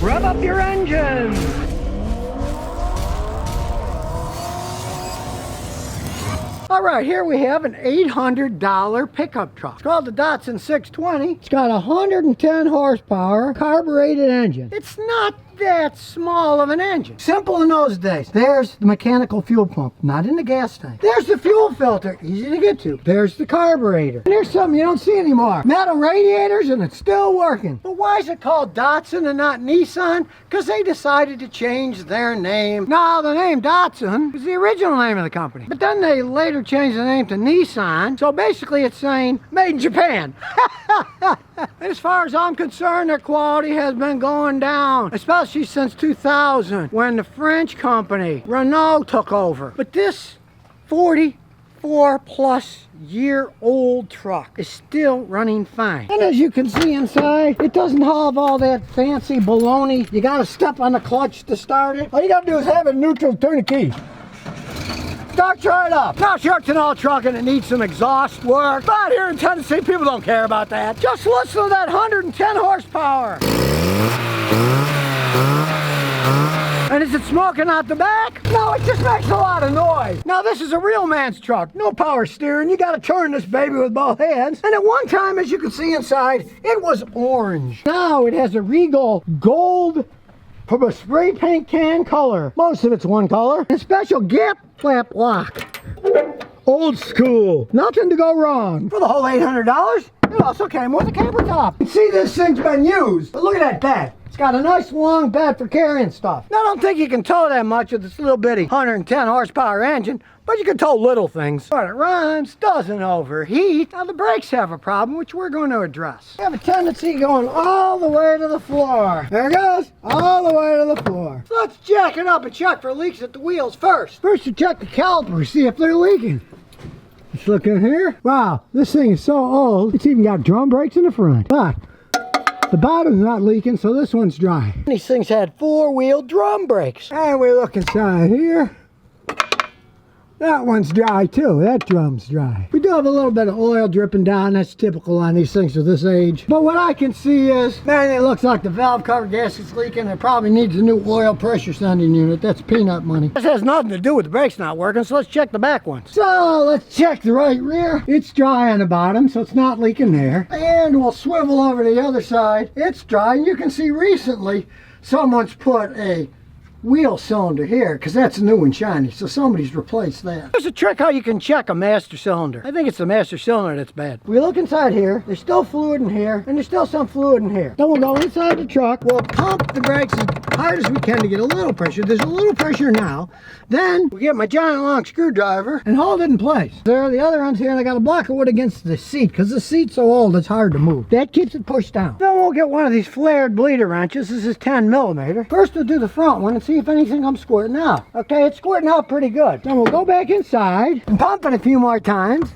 Rev up your engines. All right, here we have an $800 pickup truck. It's called the Datsun 620. It's got 110 horsepower, carbureted engine. It's not that small of an engine. Simple in those days. There's the mechanical fuel pump, not in the gas tank. There's the fuel filter, easy to get to. There's the carburetor. And there's something you don't see anymore. Metal radiators, and it's still working. But why is it called Datsun and not Nissan? Because they decided to change their name. Now, the name Datsun is the original name of the company. But then they later changed the name to Nissan. So basically it's saying, made in Japan. As far as I'm concerned, their quality has been going down, especially since 2000 when the French company Renault took over. But this 44-plus-year-old truck is still running fine. And as you can see inside, it doesn't have all that fancy baloney. You gotta step on the clutch to start it. All you gotta do is have it neutral, turn the key. Starts right up. Now, sure, it's an old truck and it needs some exhaust work, but here in Tennessee, people don't care about that. Just listen to that 110 horsepower. And is it smoking out the back? No, it just makes a lot of noise. Now, this is a real man's truck. No power steering. You gotta turn this baby with both hands. And at one time, as you can see inside, it was orange. Now, it has a regal gold from a spray paint can color. Most of it's one color. And special gap flap lock. Old school. Nothing to go wrong. For the whole $800, it also came with a camper top. You see, this thing's been used. But look at that bed. It's got a nice long bed for carrying stuff. Now, I don't think you can tow that much with this little bitty 110 horsepower engine, but you can tow little things. But it runs, doesn't overheat. Now, the brakes have a problem, which we're going to address. They have a tendency going all the way to the floor. There it goes, all the way to the floor. So let's jack it up and check for leaks at the wheels first. First, you check the calipers, see if they're leaking. Let's look in here. Wow, this thing is so old, it's even got drum brakes in the front. But the bottom's not leaking, so this one's dry. These things had four-wheel drum brakes. And we look inside here. That one's dry too. That drum's dry. We do have a little bit of oil dripping down. That's typical on these things of this age. But what I can see is, man, it looks like the valve cover gasket's leaking. It probably needs a new oil pressure sending unit. That's peanut money. This has nothing to do with the brakes not working, so let's check the back ones. So let's check the right rear. It's dry on the bottom, so it's not leaking there. And we'll swivel over to the other side. It's dry, and you can see recently someone's put a wheel cylinder here, because that's new and shiny, so somebody's replaced that. There's a trick how you can check a master cylinder. I think it's the master cylinder that's bad. We look inside here, there's still fluid in here, and there's still some fluid in here. Then we'll go inside the truck, we'll pump the brakes as hard as we can to get a little pressure. There's a little pressure now. Then we get my giant long screwdriver and hold it in place. There are the other ones here, and I got a block of wood against the seat, because the seat's so old it's hard to move. That keeps it pushed down. Then we'll get one of these flared bleeder wrenches. This is 10mm. First we'll do the front one and see if anything comes squirting out. Okay, it's squirting out pretty good. Then we'll go back inside and pump it a few more times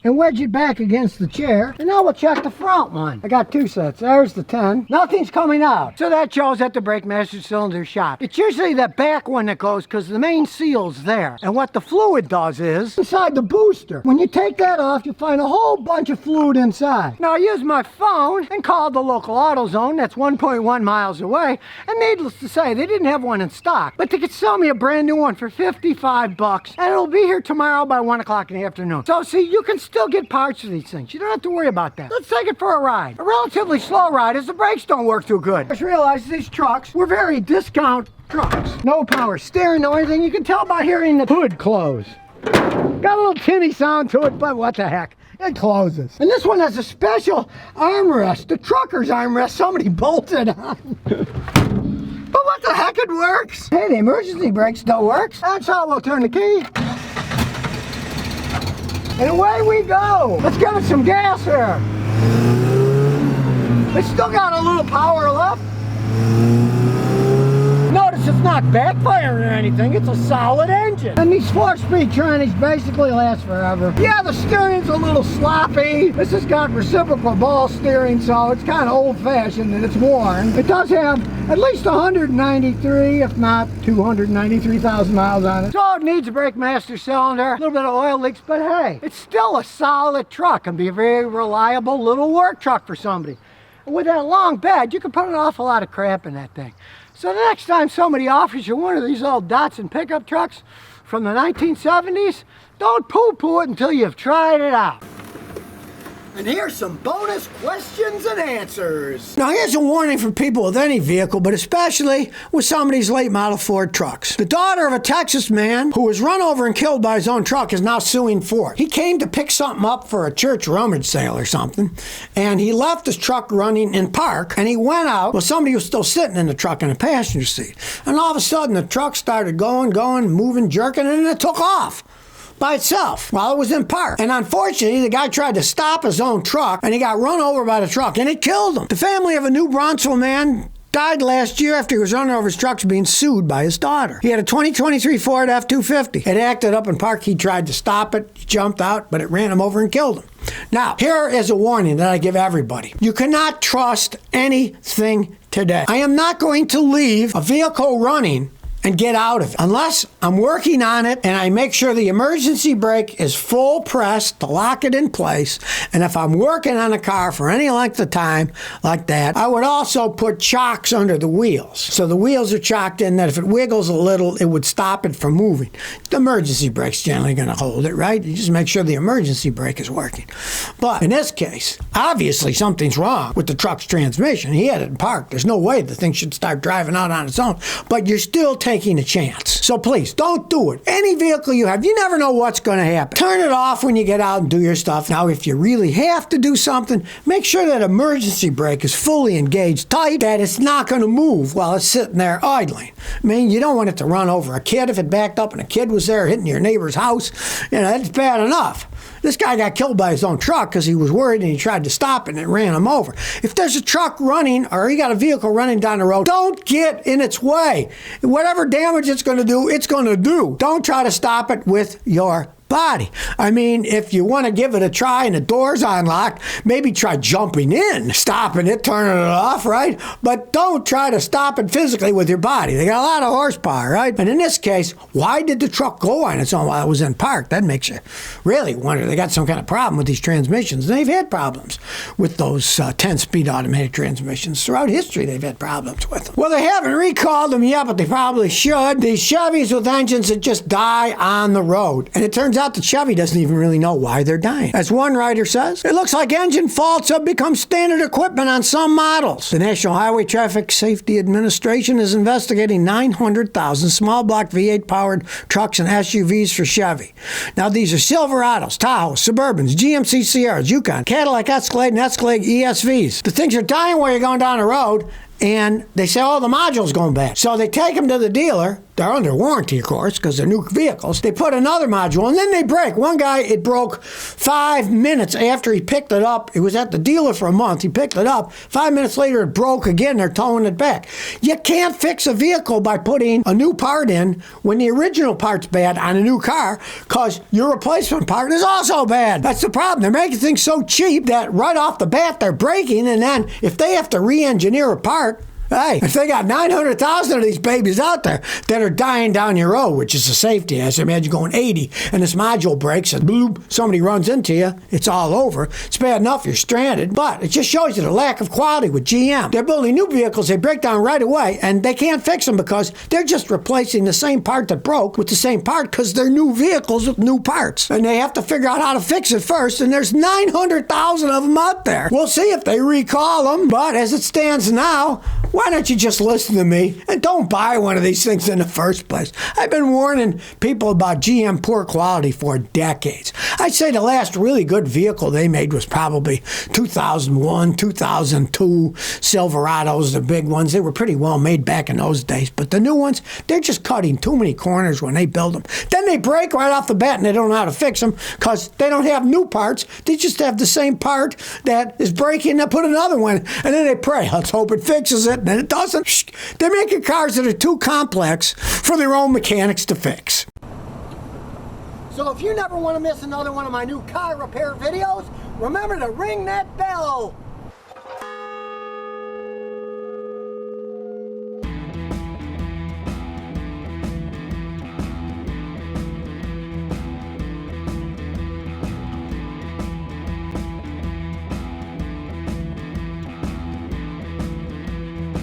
and wedge it back against the chair. And now we'll check the front one. I got two sets. There's the 10. Nothing's coming out. So that shows that the brake master cylinder is shot. It's usually that back one that goes, because the main seal's there. And what the fluid does is, inside the booster, when you take that off, you find a whole bunch of fluid inside. Now I used my phone and called the local AutoZone, that's 1.1 miles away, and needless to say, they didn't have one in stock. But they could sell me a brand new one for $55, and it'll be here tomorrow by 1 o'clock in the afternoon. So see, you can still get parts for these things. You don't have to worry about that. Let's take it for a ride. A relatively slow ride as the brakes don't work too good. I just realized these trucks were very discount trucks. No power steering, no anything. You can tell by hearing the hood close. Got a little tinny sound to it, but what the heck. It closes. And this one has a special armrest. The trucker's armrest somebody bolted on. But what the heck, it works. Hey, the emergency brake still works. That's how we'll turn the key. And away we go. Let's give it some gas here. It's still got a little power left. Notice it's not backfiring or anything. It's a solid engine. And these 4-speed trannies basically last forever. Yeah, the steering's a little sloppy. This has got reciprocal ball steering, so it's kind of old-fashioned and it's worn. It does have at least 193, if not 293,000 miles on it. So it needs a brake master cylinder, a little bit of oil leaks, but hey, it's still a solid truck and be a very reliable little work truck for somebody. with that long bed, you can put an awful lot of crap in that thing. So the next time somebody offers you one of these old Datsun pickup trucks from the 1970s, don't poo-poo it until you've tried it out. And here's some bonus questions and answers. Now here's a warning for people with any vehicle, but especially with some of these late model Ford trucks. The daughter of a Texas man who was run over and killed by his own truck is now suing Ford. He came to pick something up for a church rummage sale or something, and he left his truck running in park, and he went out. Well, somebody was still sitting in the truck in the passenger seat. And all of a sudden, the truck started going, moving, jerking, and it took off by itself while it was in park. And unfortunately, the guy tried to stop his own truck, and he got run over by the truck, and it killed him. The family of a New Brunswick man died last year after he was run over his trucks being sued by his daughter. He had a 2023 Ford F-250. It acted up in park. He tried to stop it. He jumped out, but it ran him over and killed him. Now, here is a warning that I give everybody. You cannot trust anything today. I am not going to leave a vehicle running and get out of it unless I'm working on it and I make sure the emergency brake is full press to lock it in place. And if I'm working on a car for any length of time like that, I would also put chocks under the wheels. So the wheels are chocked in that if it wiggles a little, it would stop it from moving. The emergency brake's generally going to hold it, right? You just make sure the emergency brake is working. But in this case, obviously something's wrong with the truck's transmission. He had it parked. There's no way the thing should start driving out on its own. But you're still taking a chance. So please, don't do it. Any vehicle you have, you never know what's going to happen. Turn it off when you get out and do your stuff. Now, if you really have to do something, make sure that emergency brake is fully engaged tight, that it's not going to move while it's sitting there idling. I mean, you don't want it to run over a kid if it backed up and a kid was there hitting your neighbor's house. You know, that's bad enough. This guy got killed by his own truck because he was worried and he tried to stop it and it ran him over. If there's a truck running or you got a vehicle running down the road, don't get in its way. Whatever damage it's going to do, it's going to do. Don't try to stop it with your body. I mean, if you want to give it a try and the door's unlocked, maybe try jumping in, stopping it, turning it off, right? But don't try to stop it physically with your body. They got a lot of horsepower, right? And in this case, why did the truck go on its own while it was in park? That makes you really wonder. They got some kind of problem with these transmissions. They've had problems with those 10-speed automatic transmissions. Throughout history, they've had problems with them. Well, they haven't recalled them yet, but they probably should. These Chevys with engines that just die on the road. And it turns out that Chevy doesn't even really know why they're dying. As one writer says, it looks like engine faults have become standard equipment on some models. The National Highway Traffic Safety Administration is investigating 900,000 small block V8 powered trucks and SUVs for Chevy. Now these are Silverados, Tahoes, Suburbans, GMC Sierras, Yukon, Cadillac Escalade, and Escalade ESVs. The things are dying while you're going down the road, and they say, oh, the module's going bad. So they take them to the dealer. They're under warranty, of course, because they're new vehicles. They put another module, and then they break. One guy, it broke 5 minutes after he picked it up. He was at the dealer for a month. He picked it up. 5 minutes later, it broke again. They're towing it back. You can't fix a vehicle by putting a new part in when the original part's bad on a new car, because your replacement part is also bad. That's the problem. They're making things so cheap that right off the bat, they're breaking, and then if they have to re-engineer a part, hey, if they got 900,000 of these babies out there that are dying down your road, which is a safety hazard, imagine going 80 and this module breaks and bloop, somebody runs into you, it's all over. It's bad enough you're stranded, but it just shows you the lack of quality with GM. They're building new vehicles, they break down right away, and they can't fix them because they're just replacing the same part that broke with the same part because they're new vehicles with new parts. And they have to figure out how to fix it first, and there's 900,000 of them out there. We'll see if they recall them, but as it stands now, why don't you just listen to me and don't buy one of these things in the first place? I've been warning people about GM poor quality for decades. I'd say the last really good vehicle they made was probably 2001, 2002 Silverados, the big ones. They were pretty well made back in those days. But the new ones, they're just cutting too many corners when they build them. Then they break right off the bat and they don't know how to fix them because they don't have new parts. They just have the same part that is breaking. They put another one and then they pray, let's hope it fixes it. And it doesn't. They're making cars that are too complex for their own mechanics to fix. So if you never want to miss another one of my new car repair videos, remember to ring that bell.